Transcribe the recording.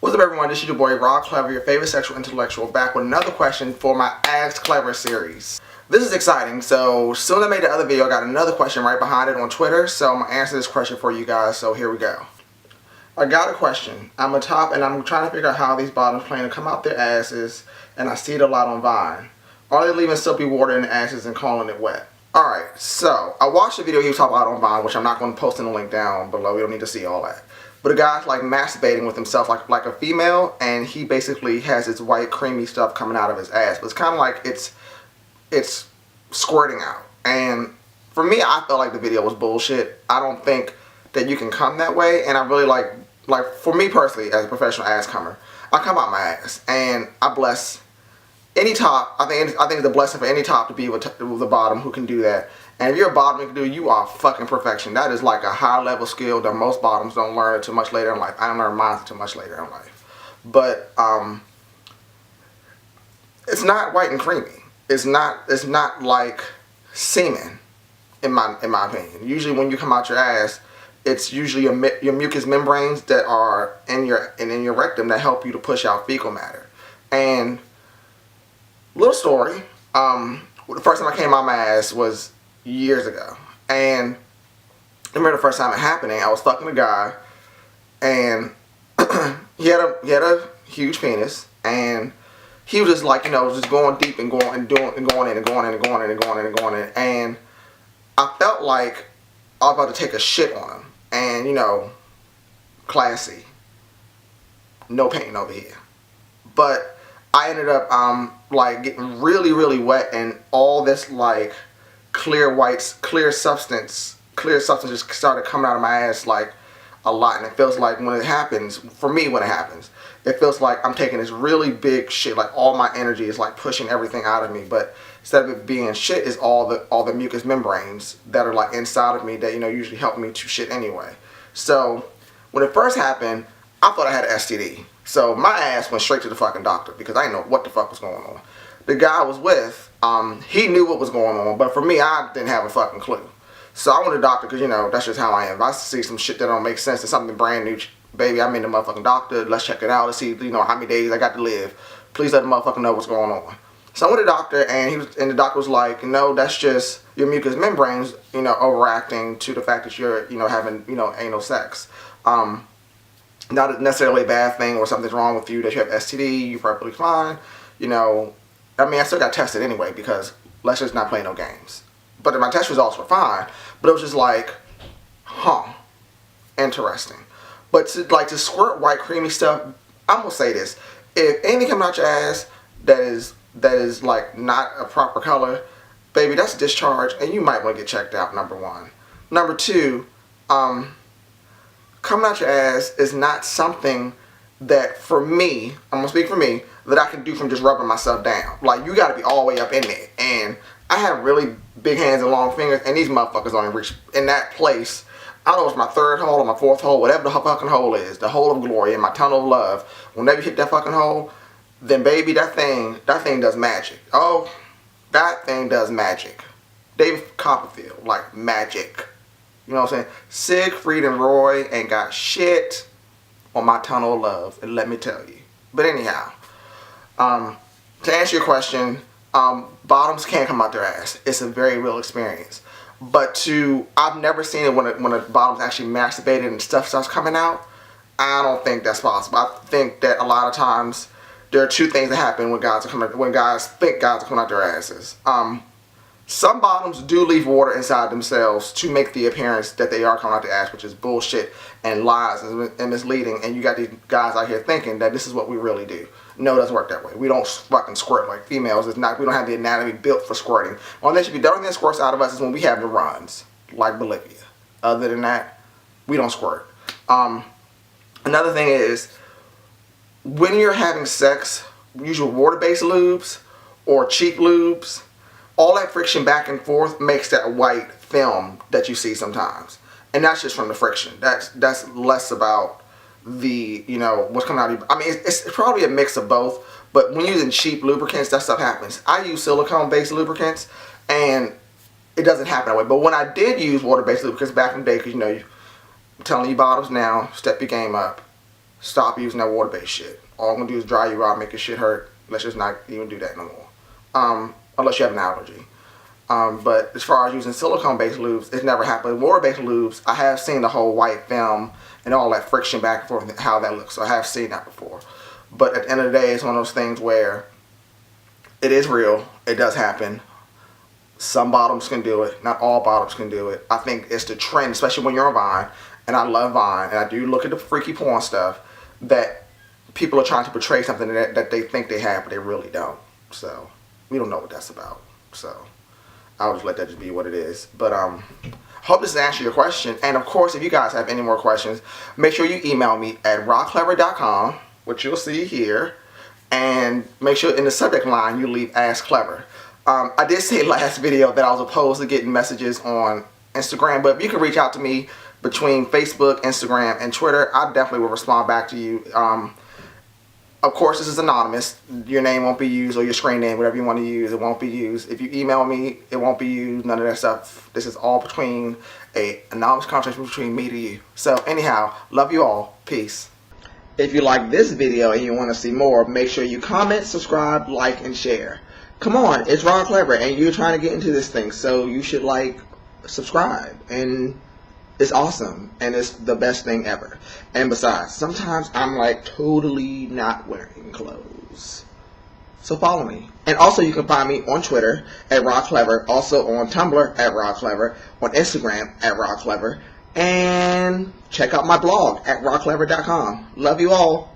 What's up, everyone? This is your boy Rob Klever, your favorite sexual intellectual, back with another question for my Ask Klever series. This is exciting. So soon as I made the other video, I got another question right behind it on Twitter. So I'm gonna answer this question for you guys. So here we go. I got a question. I'm a top and I'm trying to figure out how these bottoms plan to come out their asses, and I see it a lot on Vine. Are they leaving soapy water in the asses and calling it wet? Alright, so I watched the video he was talking about on Vine, which I'm not going to post in the link down below. We don't need to see all that. But a guy's like masturbating with himself like a female, and he basically has this white creamy stuff coming out of his ass. But it's kind of like it's squirting out. And for me, I felt like the video was bullshit. I don't think that you can come that way. And I really like for me personally, as a professional ass comer, I come out my ass and I bless any top. I think it's a blessing for any top to be with the bottom who can do that. And if you're a bottom who can do it, you are fucking perfection. That is like a high level skill that most bottoms don't learn until much later in life. I don't learn mine until much later in life. But it's not white and creamy. It's not like semen, in my opinion. Usually when you come out your ass, it's usually your mucous membranes that are in your rectum that help you to push out fecal matter. And little story, the first time I came out my ass was years ago, and I remember the first time it happening. I was fucking a guy, and he had a huge penis, and he was just like, just going deep and going in, and I felt like I was about to take a shit on him, and classy, no pain over here, but I ended up like getting really wet, and all this like clear substance just started coming out of my ass like a lot. And it feels like when it happens, for me, it feels like I'm taking this really big shit, like all my energy is like pushing everything out of me. But instead of it being shit, is all the mucous membranes that are like inside of me that usually help me to shit anyway. So when it first happened, I thought I had an STD. So my ass went straight to the fucking doctor because I didn't know what the fuck was going on. The guy I was with, he knew what was going on, but for me, I didn't have a fucking clue. So I went to the doctor because, that's just how I am. If I see some shit that don't make sense and something brand new, baby, I'm in the motherfucking doctor. Let's check it out. Let's see, how many days I got to live. Please let the motherfucker know what's going on. So I went to the doctor, and the doctor was like, no, that's just your mucous membranes, overacting to the fact that you're, having, anal sex. Not necessarily a bad thing or something's wrong with you, that you have STD, you're perfectly fine. I still got tested anyway because let's just not play no games. But my test results were fine. But it was just like, interesting. But to squirt white creamy stuff, I'm gonna say this: if anything coming out your ass that is like not a proper color, baby, that's a discharge, and you might want to get checked out. Number one. Number two, coming out your ass is not something that, for me, I'm gonna speak for me, that I can do from just rubbing myself down. Like, you gotta be all the way up in there. And I have really big hands and long fingers, and these motherfuckers only reach in that place. I don't know if it's my third hole or my fourth hole, whatever the fucking hole is, the hole of glory in my tunnel of love. Whenever you hit that fucking hole, then baby, that thing does magic. Oh, that thing does magic. David Copperfield, like magic. You know what I'm saying? Siegfried and Roy ain't got shit on my tunnel of love, and let me tell you. But anyhow, to answer your question, bottoms can come out their ass. It's a very real experience. But I've never seen it when a bottom's actually masturbated and stuff starts coming out. I don't think that's possible. I think that a lot of times there are two things that happen when guys think guys are coming out their asses. Some bottoms do leave water inside themselves to make the appearance that they are coming out the ass, which is bullshit and lies and misleading. And you got these guys out here thinking that this is what we really do. No, it doesn't work that way. We don't fucking squirt like females. We don't have the anatomy built for squirting. Only thing that squirts out of us is when we have the runs, like Bolivia. Other than that, we don't squirt. Another thing is, when you're having sex, use your water-based lubes or cheap lubes. All that friction back and forth makes that white film that you see sometimes. And that's just from the friction. That's less about the, what's coming out of you. I mean, it's probably a mix of both. But when you're using cheap lubricants, that stuff happens. I use silicone-based lubricants, and it doesn't happen that way. But when I did use water-based lubricants back in the day, because, I'm telling you bottoms now, step your game up. stop using that water-based shit. All I'm gonna do is dry you out, make your shit hurt. Let's just not even do that no more. Unless you have an allergy. But as far as using silicone-based lubes, it's never happened. Water-based lubes, I have seen the whole white film and all that friction back and forth, how that looks. So I have seen that before. But at the end of the day, it's one of those things where it is real. It does happen. Some bottoms can do it. Not all bottoms can do it. I think it's the trend, especially when you're on Vine. And I love Vine. And I do look at the freaky porn stuff that people are trying to portray something that they think they have, but they really don't. So we don't know what that's about. So I'll just let that just be what it is. But hope this answers your question. And of course, if you guys have any more questions, make sure you email me at rockklever.com, which you'll see here. And make sure in the subject line you leave Ask Klever. I did say last video that I was opposed to getting messages on Instagram, but if you can reach out to me between Facebook, Instagram, and Twitter, I definitely will respond back to you. Of course, this is anonymous. Your name won't be used, or your screen name, whatever you want to use, it won't be used. If you email me, it won't be used, none of that stuff. This is all between an anonymous conversation between me to you. So anyhow, love you all. Peace. If you like this video and you want to see more, make sure you comment, subscribe, like, and share. Come on, it's Ron Klever, and you're trying to get into this thing, so you should like, subscribe, and it's awesome, and it's the best thing ever. And besides, sometimes I'm like totally not wearing clothes. So follow me. And also you can find me on Twitter at Ron Klever, also on Tumblr at Ron Klever, on Instagram at Ron Klever, and check out my blog at rockklever.com. Love you all.